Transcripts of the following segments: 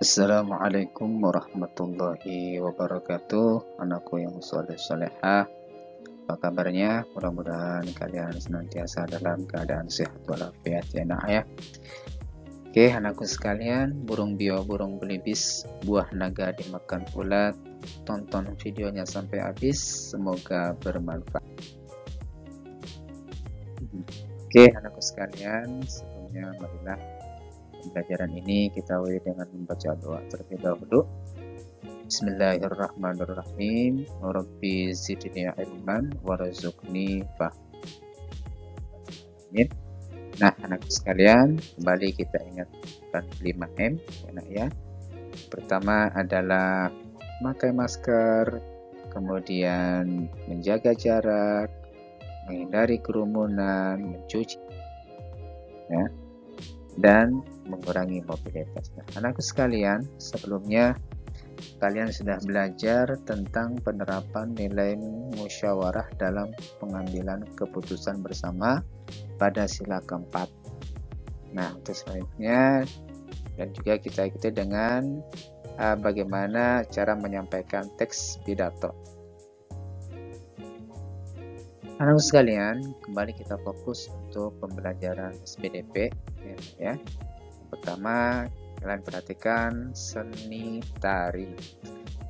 Assalamualaikum warahmatullahi wabarakatuh. Anakku yang soleh solehah, apa kabarnya? Mudah-mudahan kalian senantiasa dalam keadaan sehat walafiat ya nak ya. Oke anakku sekalian, burung bio burung belibis, buah naga dimakan ulat. Tonton videonya sampai habis, semoga bermanfaat. Oke anakku sekalian, sebelumnya marilah pembelajaran ini kita awali dengan membaca doa terlebih dahulu. Bismillahirrahmanirrahim. Rabbi zidni ilman warzuqni fahmin. Nah, anak sekalian, kembali kita ingatkan 5M ya. Pertama adalah memakai masker, kemudian menjaga jarak, menghindari kerumunan, mencuci ya, dan mengurangi mobilitas. Nah, anakku sekalian, sebelumnya kalian sudah belajar tentang penerapan nilai musyawarah dalam pengambilan keputusan bersama pada sila keempat. Nah, untuk selanjutnya dan juga kita ikuti dengan bagaimana cara menyampaikan teks pidato. Anak sekalian, kembali kita fokus untuk pembelajaran SPDP ya. Pertama, kalian perhatikan seni tari.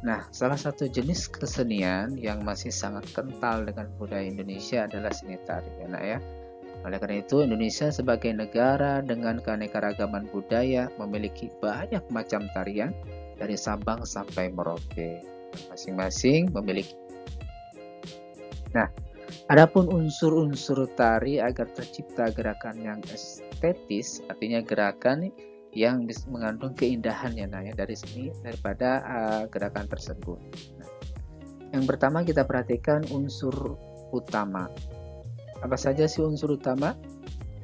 Nah, salah satu jenis kesenian yang masih sangat kental dengan budaya Indonesia adalah seni tari ya. Oleh karena itu, Indonesia sebagai negara dengan keanekaragaman budaya memiliki banyak macam tarian dari Sabang sampai Merauke. Masing-masing memiliki. Nah, adapun unsur-unsur tari agar tercipta gerakan yang estetis, artinya gerakan yang mengandung keindahan ya dari seni daripada gerakan tersebut. Nah, yang pertama kita perhatikan unsur utama. Apa saja sih unsur utama?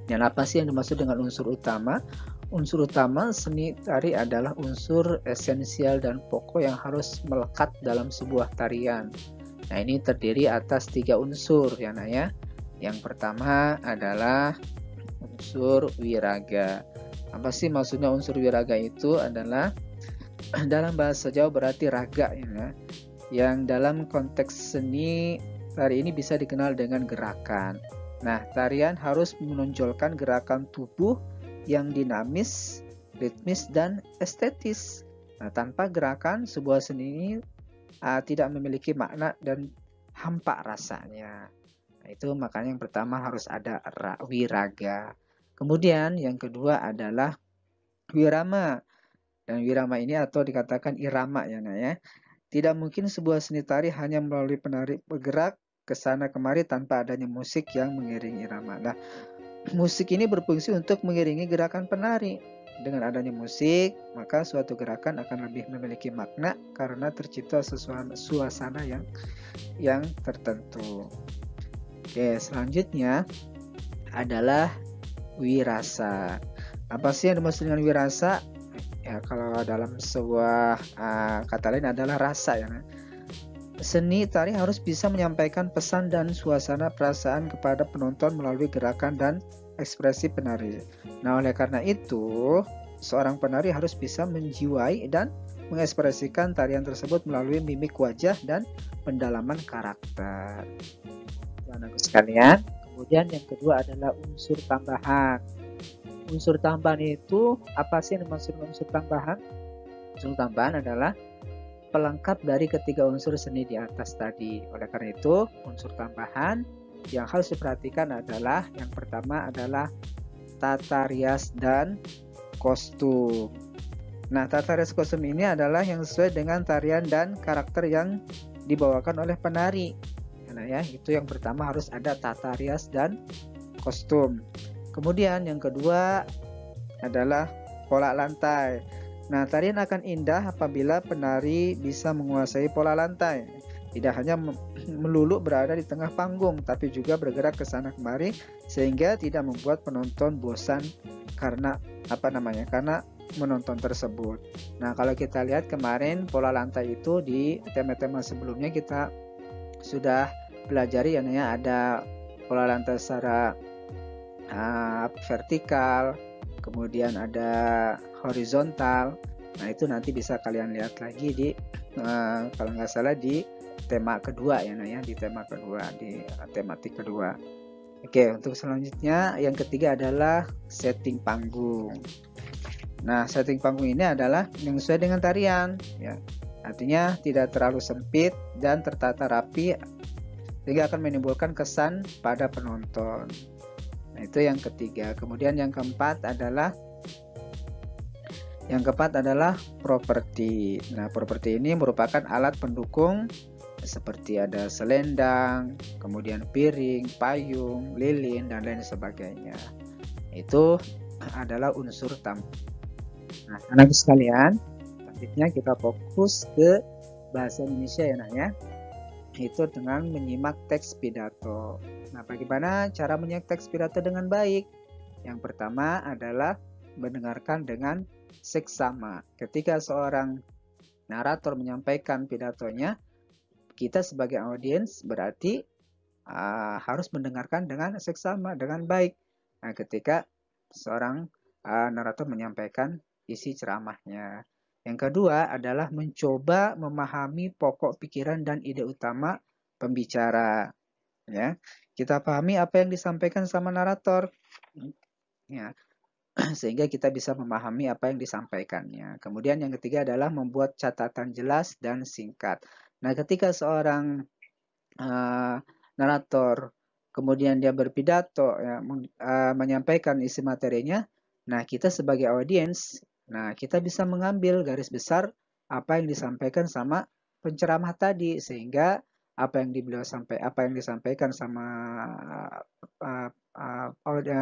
Dan apa sih yang dimaksud dengan unsur utama? Unsur utama seni tari adalah unsur esensial dan pokok yang harus melekat dalam sebuah tarian. Nah, ini terdiri atas 3 unsur ya nak ya. Yang pertama adalah unsur wiraga. Apa sih maksudnya unsur wiraga? Itu adalah dalam bahasa Jawa berarti raga ya. Yang dalam konteks seni tari ini bisa dikenal dengan gerakan. Nah, tarian harus menonjolkan gerakan tubuh yang dinamis, ritmis dan estetis. Nah, tanpa gerakan sebuah seni ini tidak memiliki makna dan hampa rasanya. Nah, itu makanya yang pertama harus ada wiraga. Kemudian yang kedua adalah wirama. Dan wirama ini atau dikatakan irama ya nah ya. Tidak mungkin sebuah seni tari hanya melalui penari bergerak ke sana kemari tanpa adanya musik yang mengiringi irama. Nah, musik ini berfungsi untuk mengiringi gerakan penari. Dengan adanya musik, maka suatu gerakan akan lebih memiliki makna karena tercipta suasana yang tertentu. Oke, selanjutnya adalah wirasa. Apa sih yang dimaksud dengan wirasa? Ya, kalau dalam sebuah kata lain adalah rasa ya. Seni tari harus bisa menyampaikan pesan dan suasana perasaan kepada penonton melalui gerakan dan ekspresi penari. Nah, oleh karena itu, seorang penari harus bisa menjiwai dan mengekspresikan tarian tersebut melalui mimik wajah dan pendalaman karakter. Anak-anak sekalian, kemudian yang kedua adalah unsur tambahan. Unsur tambahan itu apa sih yang dimaksud unsur tambahan? Unsur tambahan adalah pelengkap dari ketiga unsur seni di atas tadi. Oleh karena itu, unsur tambahan yang harus diperhatikan adalah yang pertama adalah tata rias dan kostum. Nah, tata rias kostum ini adalah yang sesuai dengan tarian dan karakter yang dibawakan oleh penari. Nah, ya, itu yang pertama harus ada tata rias dan kostum. Kemudian yang kedua adalah pola lantai. Nah, tarian akan indah apabila penari bisa menguasai pola lantai. Tidak hanya melulu berada di tengah panggung, tapi juga bergerak ke sana kemari sehingga tidak membuat penonton bosan karena karena menonton tersebut. Nah, kalau kita lihat kemarin pola lantai itu di tema-tema sebelumnya kita sudah pelajari ya, ada pola lantai secara vertikal, kemudian ada horizontal, Nah, itu nanti bisa kalian lihat lagi di kalau nggak salah di tema kedua ya, nah ya, di tema kedua, di tematik kedua. Oke, untuk selanjutnya yang ketiga adalah setting panggung. Nah, setting panggung ini adalah yang sesuai dengan tarian ya. Artinya tidak terlalu sempit dan tertata rapi sehingga akan menimbulkan kesan pada penonton. Nah, itu yang ketiga. Kemudian yang keempat adalah properti. Nah, properti ini merupakan alat pendukung seperti ada selendang, kemudian piring, payung, lilin, dan lain sebagainya. Itu adalah unsur tamu. Nah, anak sekalian, selanjutnya kita fokus ke bahasa Indonesia ya, nak ya. Itu dengan menyimak teks pidato. Nah, bagaimana cara menyimak teks pidato dengan baik? Yang pertama adalah mendengarkan dengan seksama. Ketika seorang narator menyampaikan pidatonya, kita sebagai audiens berarti harus mendengarkan dengan seksama, dengan baik. Nah, ketika seorang narator menyampaikan isi ceramahnya. Yang kedua adalah mencoba memahami pokok pikiran dan ide utama pembicara. Ya, kita pahami apa yang disampaikan sama narator. Ya, sehingga kita bisa memahami apa yang disampaikannya. Kemudian yang ketiga adalah membuat catatan jelas dan singkat. Nah, ketika seorang narator kemudian dia berpidato ya, menyampaikan isi materinya, nah kita sebagai audiens, nah kita bisa mengambil garis besar apa yang disampaikan sama penceramah tadi sehingga apa yang disampaikan sama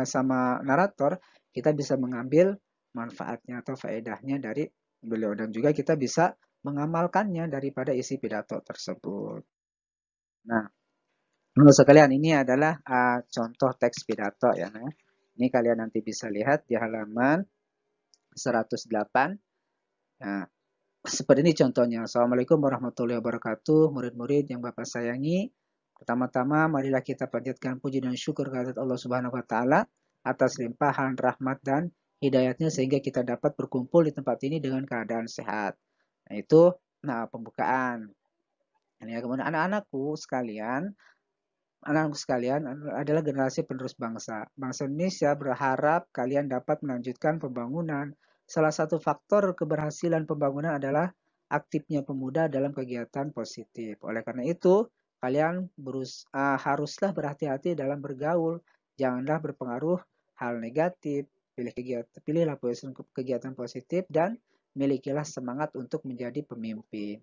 sama narator, kita bisa mengambil manfaatnya atau faedahnya dari beliau dan juga kita bisa mengamalkannya daripada isi pidato tersebut. Nah, menurut sekalian ini adalah contoh teks pidato ya. Nah, ini kalian nanti bisa lihat di halaman 108. Nah, seperti ini contohnya. Assalamualaikum warahmatullahi wabarakatuh, murid-murid yang Bapak sayangi. Pertama-tama, marilah kita panjatkan puji dan syukur kehadirat Allah Subhanahu wa taala atas limpahan rahmat dan hidayatnya sehingga kita dapat berkumpul di tempat ini dengan keadaan sehat. Nah, itu pembukaan. Ini kemudian anak-anakku sekalian adalah generasi penerus bangsa. Bangsa Indonesia berharap kalian dapat melanjutkan pembangunan. Salah satu faktor keberhasilan pembangunan adalah aktifnya pemuda dalam kegiatan positif. Oleh karena itu, kalian haruslah berhati-hati dalam bergaul. Janganlah berpengaruh hal negatif. Pilihlah kegiatan positif dan milikilah semangat untuk menjadi pemimpin.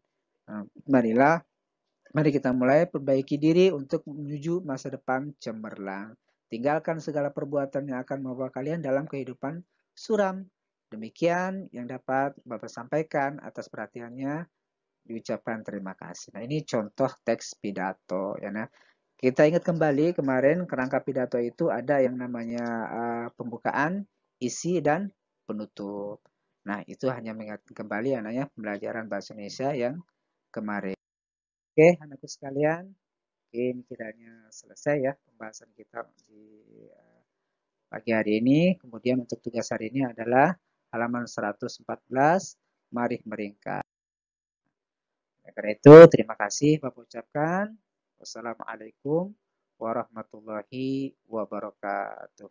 Mari kita mulai perbaiki diri untuk menuju masa depan cemerlang. Tinggalkan segala perbuatan yang akan membawa kalian dalam kehidupan suram. Demikian yang dapat Bapak sampaikan. Atas perhatiannya diucapkan terima kasih. Nah, ini contoh teks pidato ya. Nah, kita ingat kembali kemarin kerangka pidato itu ada yang namanya pembukaan, isi dan penutup. Nah, itu hanya mengingatkan kembali yang namanya pembelajaran bahasa Indonesia yang kemarin. Oke, anakku sekalian, ini kiranya selesai ya pembahasan kita di pagi hari ini. Kemudian untuk tugas hari ini adalah halaman 114, mari meringkas. Karena itu, terima kasih Bapak ucapkan. Wassalamualaikum warahmatullahi wabarakatuh.